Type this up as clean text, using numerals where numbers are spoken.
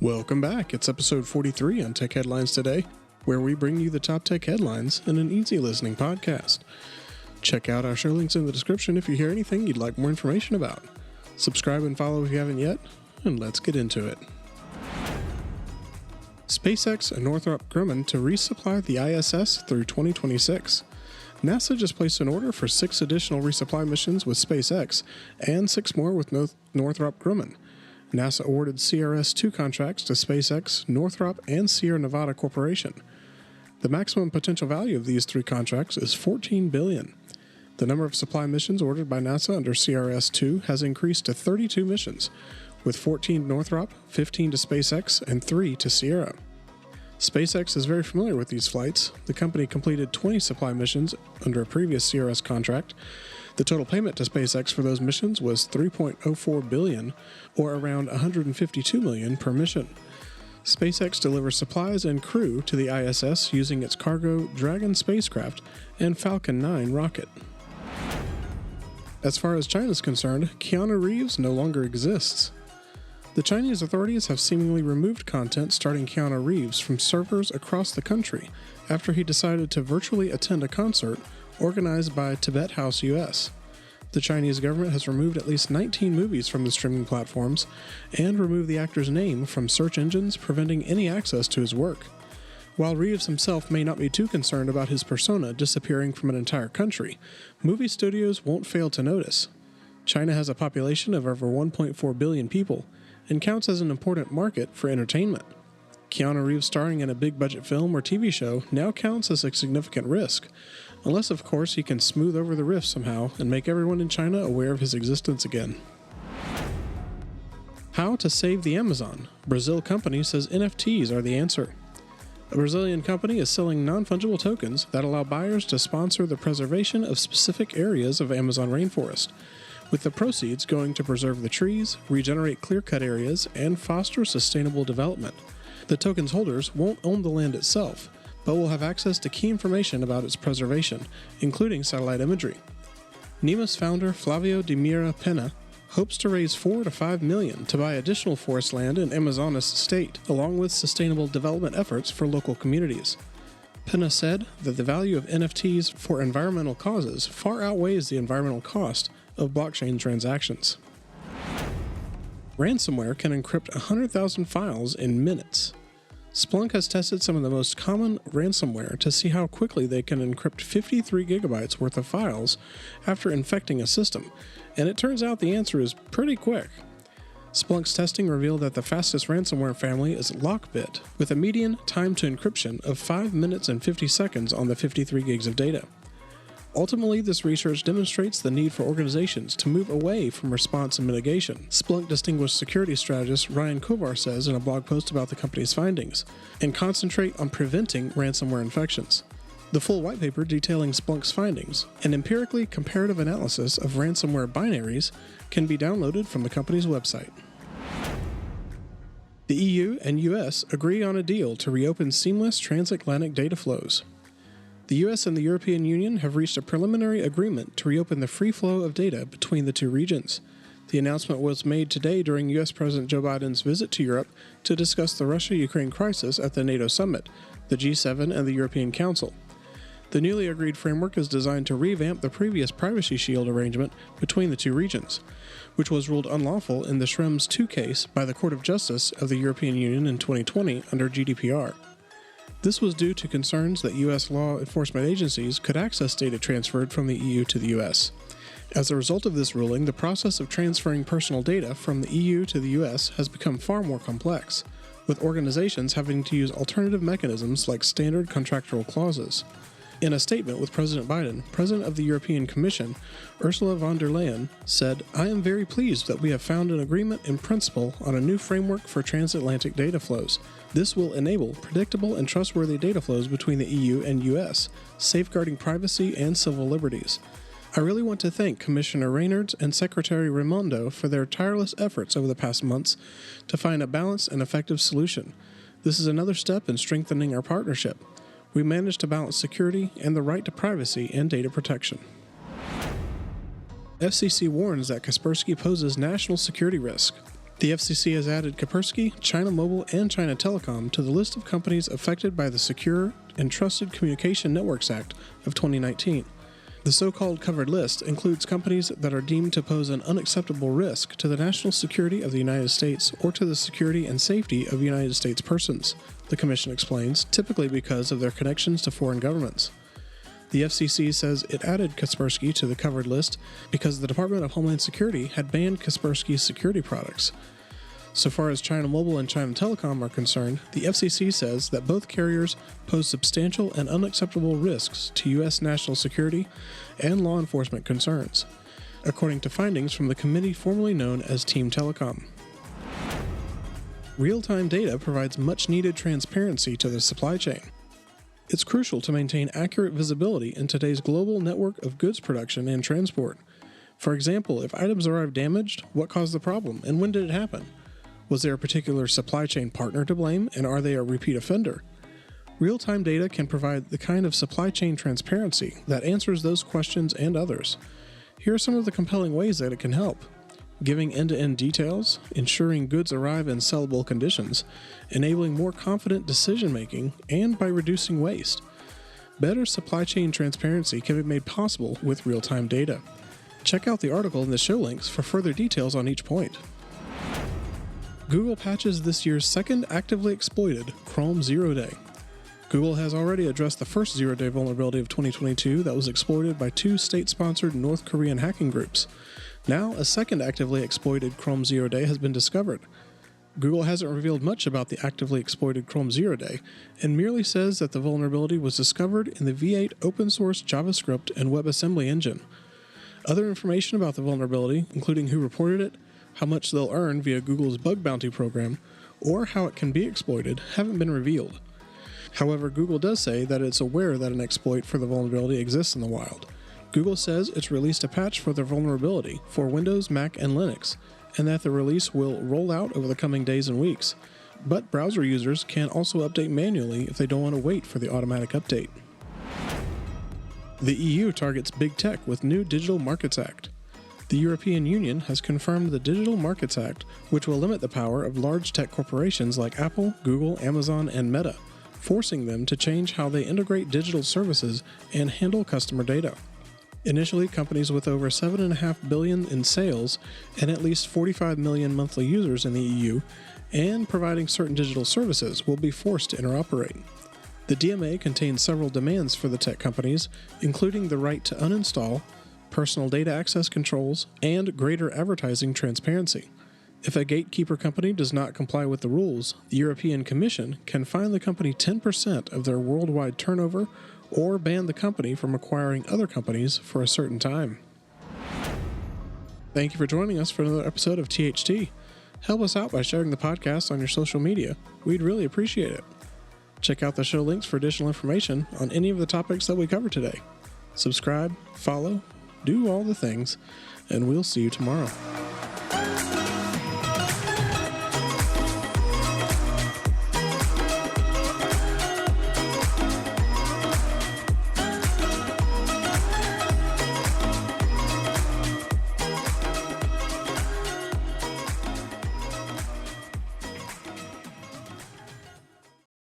Welcome back. It's episode 43 on Tech Headlines Today, where we bring you the top tech headlines in an easy listening podcast. Check out our show links in the description if you hear anything you'd like more information about. Subscribe and follow if you haven't yet, and let's get into it. SpaceX and Northrop Grumman to resupply the ISS through 2026. NASA just placed an order for 6 additional resupply missions with SpaceX and 6 more with Northrop Grumman. NASA awarded CRS-2 contracts to SpaceX, Northrop, and Sierra Nevada Corporation. The maximum potential value of these 3 contracts is $14 billion. The number of supply missions ordered by NASA under CRS-2 has increased to 32 missions, with 14 to Northrop, 15 to SpaceX, and 3 to Sierra. SpaceX is very familiar with these flights. The company completed 20 supply missions under a previous CRS contract. The total payment to SpaceX for those missions was $3.04 billion, or around $152 million per mission. SpaceX delivers supplies and crew to the ISS using its cargo Dragon spacecraft and Falcon 9 rocket. As far as China is concerned, Keanu Reeves no longer exists. The Chinese authorities have seemingly removed content starring Keanu Reeves from servers across the country after he decided to virtually attend a concert organized by Tibet House US. The Chinese government has removed at least 19 movies from the streaming platforms and removed the actor's name from search engines, preventing any access to his work. While Reeves himself may not be too concerned about his persona disappearing from an entire country, movie studios won't fail to notice. China has a population of over 1.4 billion people and counts as an important market for entertainment. Keanu Reeves starring in a big-budget film or TV show now counts as a significant risk, unless of course he can smooth over the rift somehow and make everyone in China aware of his existence again. How to save the Amazon. Brazil company says NFTs are the answer. A Brazilian company is selling non-fungible tokens that allow buyers to sponsor the preservation of specific areas of Amazon rainforest, with the proceeds going to preserve the trees, regenerate clear-cut areas, and foster sustainable development. The token's holders won't own the land itself, but will have access to key information about its preservation, including satellite imagery. Nemas founder Flavio de Mira Pena hopes to raise $4 to $5 million to buy additional forest land in Amazonas state, along with sustainable development efforts for local communities. Pena said that the value of NFTs for environmental causes far outweighs the environmental cost of blockchain transactions. Ransomware can encrypt 100,000 files in minutes. Splunk has tested some of the most common ransomware to see how quickly they can encrypt 53 gigabytes worth of files after infecting a system, and it turns out the answer is pretty quick. Splunk's testing revealed that the fastest ransomware family is Lockbit, with a median time to encryption of 5 minutes and 50 seconds on the 53 gigs of data. Ultimately, this research demonstrates the need for organizations to move away from response and mitigation, Splunk distinguished security strategist Ryan Kovar says in a blog post about the company's findings, and concentrate on preventing ransomware infections. The full white paper detailing Splunk's findings, an empirically comparative analysis of ransomware binaries, can be downloaded from the company's website. The EU and US agree on a deal to reopen seamless transatlantic data flows. The US and the European Union have reached a preliminary agreement to reopen the free flow of data between the two regions. The announcement was made today during US President Joe Biden's visit to Europe to discuss the Russia-Ukraine crisis at the NATO summit, the G7, and the European Council. The newly agreed framework is designed to revamp the previous Privacy Shield arrangement between the two regions, which was ruled unlawful in the Schrems II case by the Court of Justice of the European Union in 2020 under GDPR. This was due to concerns that U.S. law enforcement agencies could access data transferred from the EU to the U.S. As a result of this ruling, the process of transferring personal data from the EU to the U.S. has become far more complex, with organizations having to use alternative mechanisms like standard contractual clauses. In a statement with President Biden, President of the European Commission, Ursula von der Leyen, said, "I am very pleased that we have found an agreement in principle on a new framework for transatlantic data flows. This will enable predictable and trustworthy data flows between the EU and US, safeguarding privacy and civil liberties. I really want to thank Commissioner Reynders and Secretary Raimondo for their tireless efforts over the past months to find a balanced and effective solution. This is another step in strengthening our partnership. We managed to balance security and the right to privacy and data protection." FCC warns that Kaspersky poses national security risk. The FCC has added Kaspersky, China Mobile, and China Telecom to the list of companies affected by the Secure and Trusted Communication Networks Act of 2019. The so-called covered list includes companies that are deemed to pose an unacceptable risk to the national security of the United States or to the security and safety of United States persons, the Commission explains, typically because of their connections to foreign governments. The FCC says it added Kaspersky to the covered list because the Department of Homeland Security had banned Kaspersky's security products. So far as China Mobile and China Telecom are concerned, the FCC says that both carriers pose substantial and unacceptable risks to U.S. national security and law enforcement concerns, according to findings from the committee formerly known as Team Telecom. Real-time data provides much-needed transparency to the supply chain. It's crucial to maintain accurate visibility in today's global network of goods production and transport. For example, if items arrive damaged, what caused the problem and when did it happen? Was there a particular supply chain partner to blame, and are they a repeat offender? Real-time data can provide the kind of supply chain transparency that answers those questions and others. Here are some of the compelling ways that it can help: giving end-to-end details, ensuring goods arrive in sellable conditions, enabling more confident decision-making, and by reducing waste. Better supply chain transparency can be made possible with real-time data. Check out the article in the show links for further details on each point. Google patches this year's second actively exploited Chrome Zero Day. Google has already addressed the first zero-day vulnerability of 2022 that was exploited by two state-sponsored North Korean hacking groups. Now, a second actively exploited Chrome Zero Day has been discovered. Google hasn't revealed much about the actively exploited Chrome Zero Day, and merely says that the vulnerability was discovered in the V8 open-source JavaScript and WebAssembly engine. Other information about the vulnerability, including who reported it, how much they'll earn via Google's bug bounty program, or how it can be exploited, haven't been revealed. However, Google does say that it's aware that an exploit for the vulnerability exists in the wild. Google says it's released a patch for the vulnerability for Windows, Mac, and Linux, and that the release will roll out over the coming days and weeks. But browser users can also update manually if they don't want to wait for the automatic update. The EU targets big tech with new Digital Markets Act. The European Union has confirmed the Digital Markets Act, which will limit the power of large tech corporations like Apple, Google, Amazon, and Meta, forcing them to change how they integrate digital services and handle customer data. Initially, companies with over $7.5 billion in sales and at least 45 million monthly users in the EU, and providing certain digital services, will be forced to interoperate. The DMA contains several demands for the tech companies, including the right to uninstall, personal data access controls, and greater advertising transparency. If a gatekeeper company does not comply with the rules, the European Commission can fine the company 10% of their worldwide turnover or ban the company from acquiring other companies for a certain time. Thank you for joining us for another episode of THT. Help us out by sharing the podcast on your social media. We'd really appreciate it. Check out the show links for additional information on any of the topics that we covered today. Subscribe, follow, do all the things, and we'll see you tomorrow.